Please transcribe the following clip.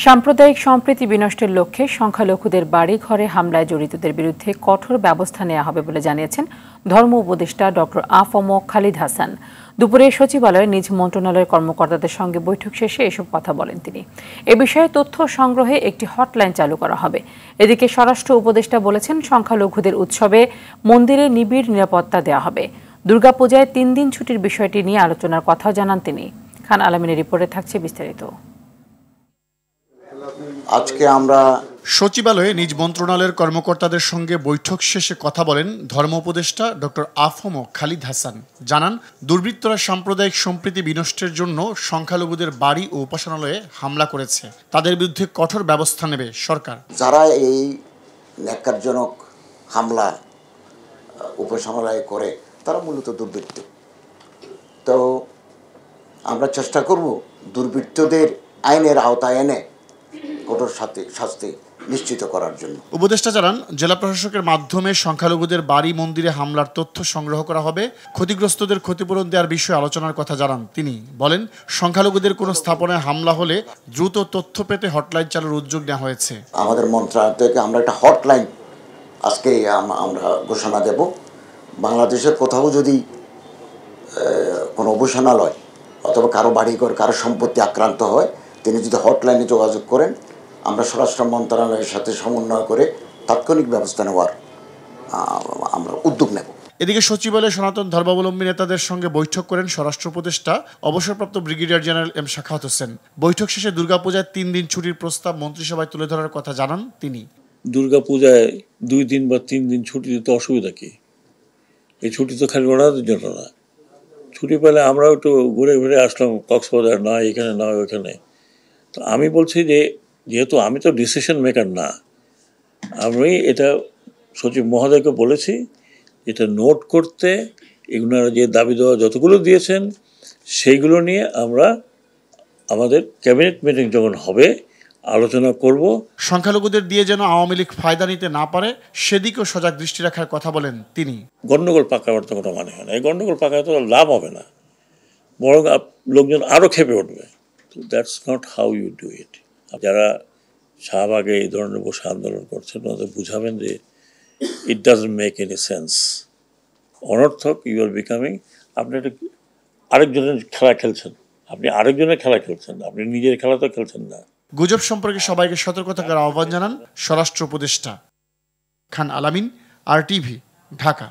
সাম্প্রদায়িক সম্প্রীতি বিনষ্টের লক্ষ্যে সংখ্যালঘুদের বাড়ি ঘরে হামলায় জড়িতদের বিরুদ্ধে কঠোর ব্যবস্থা নেওয়া হবে বলে জানিয়েছেন ধর্ম উপদেষ্টা ডক্টর আ.ফ.ম. খালিদ হাসান। দুপুরে সচিবালয়ে নিজ মন্ত্রণালয়ের কর্মকর্তাদের সঙ্গে বৈঠক শেষে এসব কথা বলেন তিনি। এ বিষয়ে তথ্য সংগ্রহে একটি হটলাইন চালু করা হবে। এদিকে স্বরাষ্ট্র উপদেষ্টা বলেছেন, সংখ্যালঘুদের উৎসবে মন্দিরে নিবিড় নিরাপত্তা দেওয়া হবে। দুর্গাপূজায় 3 দিন ছুটির বিষয়টি নিয়ে আলোচনার কথাও জানান তিনি। খান আলমিনের রিপোর্টে থাকছে বিস্তারিত। আজকে আমরা সচিবালয়ে নিজ মন্ত্রণালয়ের কর্মকর্তাদের সঙ্গে বৈঠক শেষে কথা বলেন ধর্ম উপদেষ্টা ডক্টর আ.ফ.ম. খালিদ হাসান। জানান, দুর্বৃত্তরা সাম্প্রদায়িক সম্প্রীতি বিনষ্টের জন্য সংখ্যালঘুদের বাড়ি ও উপাসনালয়ে হামলা করেছে। তাদের বিরুদ্ধে কঠোর ব্যবস্থা নেবে সরকার। যারা এই ন্যাক্কারজনক হামলা উপাসনালয়ে করে তারা মূলত দুর্বৃত্ত। তো আমরা চেষ্টা করব দুর্বৃত্তদের আইনের আওতায় এনে কঠোর শাস্তি নিশ্চিত করার জন্য। উপদেষ্টা জানান, জেলা প্রশাসকের মাধ্যমে সংখ্যালঘুদের বাড়ি মন্দিরে হামলার তথ্য সংগ্রহ করা হবে। ক্ষতিগ্রস্তদের ক্ষতিপূরণ দেওয়ার বিষয়ে আলোচনার কথা জানান তিনি। বলেন, সংখ্যালঘুদের কোনো স্থাপনায় হামলা হলে দ্রুত তথ্য পেতে হটলাইন চালুর উদ্যোগ নেওয়া হয়েছে। আমাদের মন্ত্রণালয় থেকে আমরা একটা হটলাইন আজকে আমরা ঘোষণা দেব। বাংলাদেশের কোথাও যদি কোনো উপাসনালয় অথবা কারো বাড়িঘর কারো সম্পত্তি আক্রান্ত হয়, তিনি যদি হটলাইনে যোগাযোগ করেন, আমরা স্বরাষ্ট্র মন্ত্রণালয়ের সাথে সমন্বয় করে তাৎক্ষণিক ব্যবস্থা নেওয়ার আমরা উদ্যোগ নেব। এদিকে সচিবালয়ে সনাতন ধর্মাবলম্বী নেতাদের সঙ্গে বৈঠক করেন স্বরাষ্ট্র উপদেষ্টা অবসরপ্রাপ্ত brigadier general M Sakhawat Hossain. বৈঠক শেষে দুর্গাপূজায় 3 দিন ছুটির প্রস্তাব মন্ত্রিসভায় তুলে ধরার কথা জানান তিনি। দুর্গাপূজায় 2 দিন বা 3 দিন ছুটি দিতে অসুবিধা কি? এই ছুটি তো খালি ওনাদের জন্য না। ছুটি পেলে আমরাও একটু ঘুরে ঘুরে আসলাম, কক্সবাজার না, এখানে না ওইখানে। তো আমি বলছি যে যেহেতু আমি তো ডিসিশন মেকার না, আমি এটা সচিব মহোদয়কে বলেছি এটা নোট করতে, এগুলোরা যে দাবি দেওয়া যতগুলো দিয়েছেন সেইগুলো নিয়ে আমরা আমাদের ক্যাবিনেট মিটিং যখন হবে আলোচনা করব। সংখ্যালঘুদের দিয়ে যেন আওয়ামী লীগ ফায়দা নিতে না পারে সেদিকেও সজাগ দৃষ্টি রাখার কথা বলেন তিনি। গণ্ডগোল পাকাবার তো কোনো মানে হয় না। এই গণ্ডগোল পাকায় তো লাভ হবে না, বরং লোকজন আরও খেপে উঠবে। তো that's not how you do it. যারা শাহবাগে এই ধরনের বসে আন্দোলন করছেন ওদের বুঝাবেন যে it doesn't make any sense, অনর্থক। ইউ আর বিকামিং, আপনি একটা আরেকজনের খেলা খেলছেন, আপনি নিজের খেলা তো খেলছেন না। গুজব সম্পর্কে সবাইকে সতর্ক থাকার আহ্বান জানান স্বরাষ্ট্র উপদেষ্টা। খান আলামিন, RTV, ঢাকা।